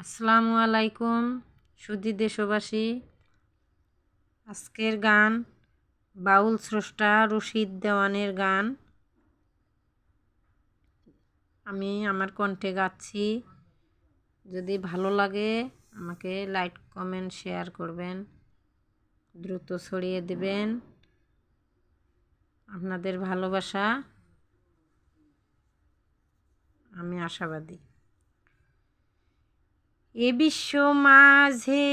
আসসালামু আলাইকুম সুধী দেশবাসী। আজকের গান বাউল স্রষ্টা রশিদ দেওয়ানের গান আমি আমার কণ্ঠে গাচ্ছি। যদি ভালো লাগে আমাকে লাইক কমেন্ট শেয়ার করবেন, দ্রুত ছড়িয়ে দেবেন। আপনাদের ভালোবাসা আমি আশাবাদী। এ বিশ্ব মাঝে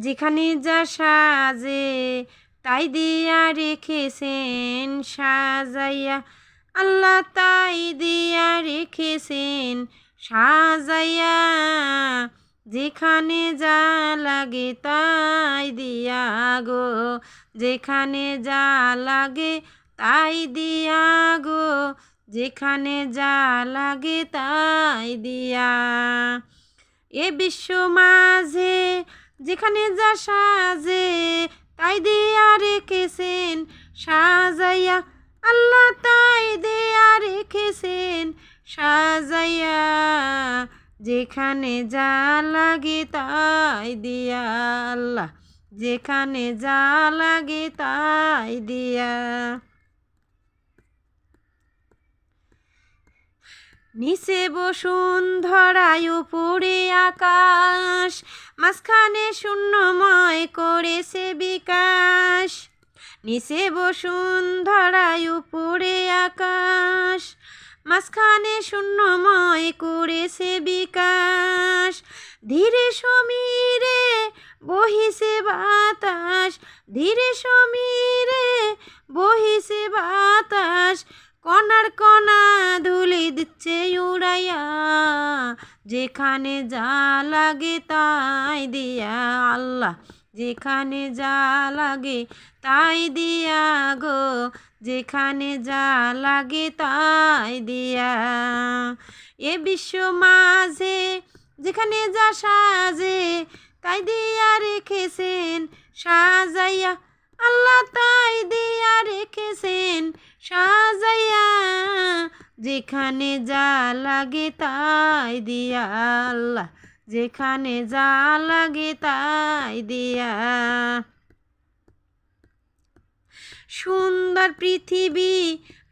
যেখানে যা সাজে তাই দিয়া রেখেছেন সাজাইয়া, আল্লাহ তাই দিয়া রেখেছেন সাজাইয়া। যেখানে যা লাগে তাই দিয়া গো, যেখানে যা লাগে তাই দিয়া গো, যেখানে যা লাগে তাই দিয়া। এ বিশ্ব মাঝে যেখানে যা সাজে তাই দিয়া রেখেছেন সাজাইয়া, আল্লাহ তাই দিয়া রেখেছেন সাজাইয়া। যেখানে যা লাগে তাই দিয়া আল্লাহ, যেখানে যা লাগে তাই দিয়া। নিচে বসুন্ধরায় উপরে আকাশ, মাঝখানে শূন্যময় করেছে বিকাশ। নিচে বসুন্ধরায় উপরে আকাশ, মাঝখানে শূন্যময় করেছে বিকাশ। ধীরে সমীরে বহিছে বাতাস, ধীরে সমীরে বহিছে বাতাস। কণার কণা ধুলি দিচ্ছে উড়াইয়া, যেখানে যা লাগে তাই দিয়া আল্লাহ, যেখানে যা লাগে তাই দিয়া গো, যেখানে যা লাগে তাই দিয়া। এ বিশ্ব মাঝে যেখানে যা সাজে তাই দিয়া রেখেছেন সাজাইয়া, আল্লাহ তাই দিয়া রেখেছেন সাজাইয়া। যেখানে যা লাগে তাই দিয়া আল্লাহ, যেখানে যা লাগে তাই দিয়া। সুন্দর পৃথিবী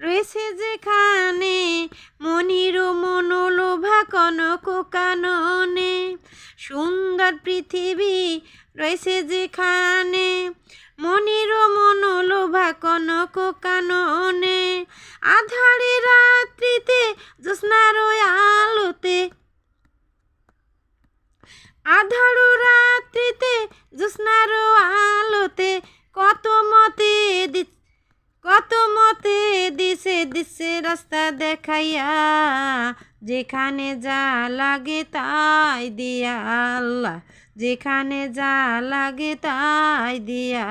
রয়েছে যেখানে মনির মনোলোভা কনক কাননে। সুন্দর পৃথিবী রয়েছে যেখানে মনির মনোলোভা কনক কাননে। আধারে রাত্রিতে জ্যোৎস্নার আলোতে, আধার রাত্রিতে জ্যোৎস্নার আলোতে কত মতে দিছে দিছে রাস্তা দেখাইয়া। যেখানে যা লাগে তাই দিয়া আল্লাহ, যেখানে যা লাগে তাই দিয়া,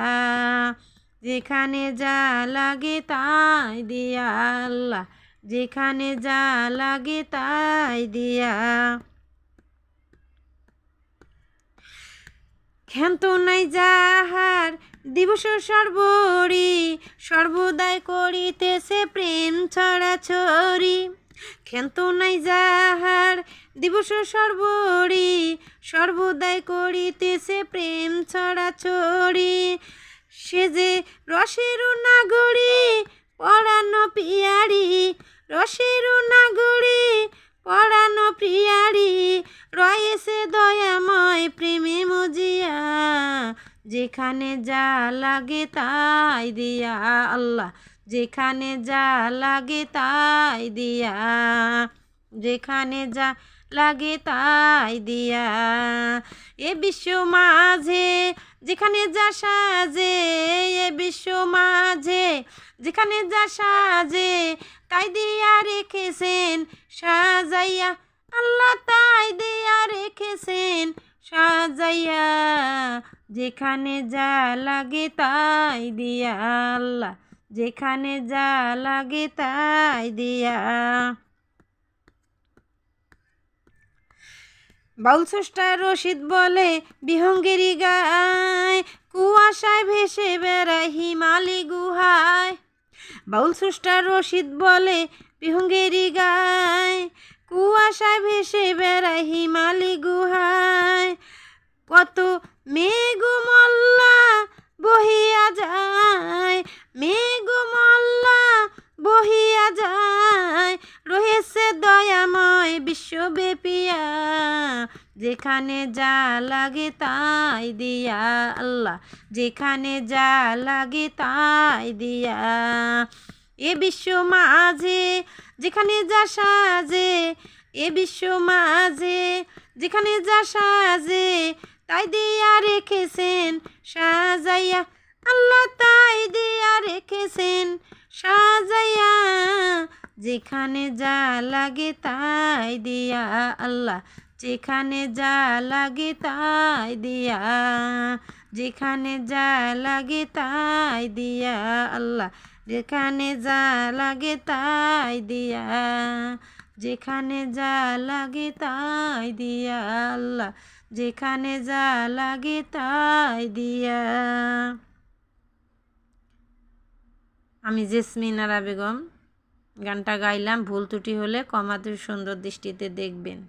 যেখানে যা লাগে তাই দিয়া আল্লাহ, যেখানে যা লাগে তাই দিয়া। ক্ষান্ত নাই যাহার দিবস সর্বরি, সর্বদাই করিতেছে প্রেম ছড়াছড়ি। ক্ষান্ত নাই যাহার দিবস সর্বরি, সর্বদাই করিতেছে প্রেম ছড়াছড়ি। সে যে রসের নাগরী পরানো পিয়ারি, রসের নাগরী পরানো প্রিয়ারি। রয়েছে দয়াময় প্রেমে মজিয়া, যেখানে যা লাগে তাই দিয়া আল্লাহ, যেখানে যা লাগে তাই দিয়া, যেখানে যা লাগে তাই দিয়া। এ বিশ্ব মাঝে যেখানে যা সাজে, এ বিশ্ব মাঝে যেখানে যা সাজে তাই দিয়া রেখেছেন সাজাইয়া, আল্লাহ তাই দিয়া রেখেছেন সাজাইয়া। যেখানে যা লাগে তাই দিয়া আল্লাহ, যেখানে যা লাগে তাই দিয়া। বাউল স্রষ্টা রশিদ বলে বিহঙ্গেরি গায়, কুয়াশায় ভেসে বেড়ায় হিমালি গুহায়। বাউল স্রষ্টা রশিদ বলে বিহঙ্গেরি গায়, কুয়াশায় ভেসে বেড়ায় হিমালি গুহায়। বিশ্বব্যাপিয়া যেখানে যা লাগে তাই দিয়া আল্লাহ যেখানে যা লাগে তাই দিয়া এ বিশ্ব মাঝে যেখানে যা সাজে এ বিশ্ব মাঝে যেখানে যা সাজে তাই দিয়া রেখেছেন সাজাইয়া আল্লাহ তাই দিয়া রেখেছেন সাজাইয়া যেখানে যা লাগে তাই দিয়া আল্লাহ যেখানে যা লাগে তাই দিয়া যেখানে যা লাগে তাই দিয়া আল্লাহ যেখানে যা লাগে তাই দিয়া যেখানে যা লাগে তাই দিয়া আল্লাহ যেখানে যা লাগে তাই দিয়া। আমি জেসমিন আরা বেগম গানটা গাইলাম, ভুল ত্রুটি হলে ক্ষমাতুর সুন্দর দৃষ্টিতে দেখবেন।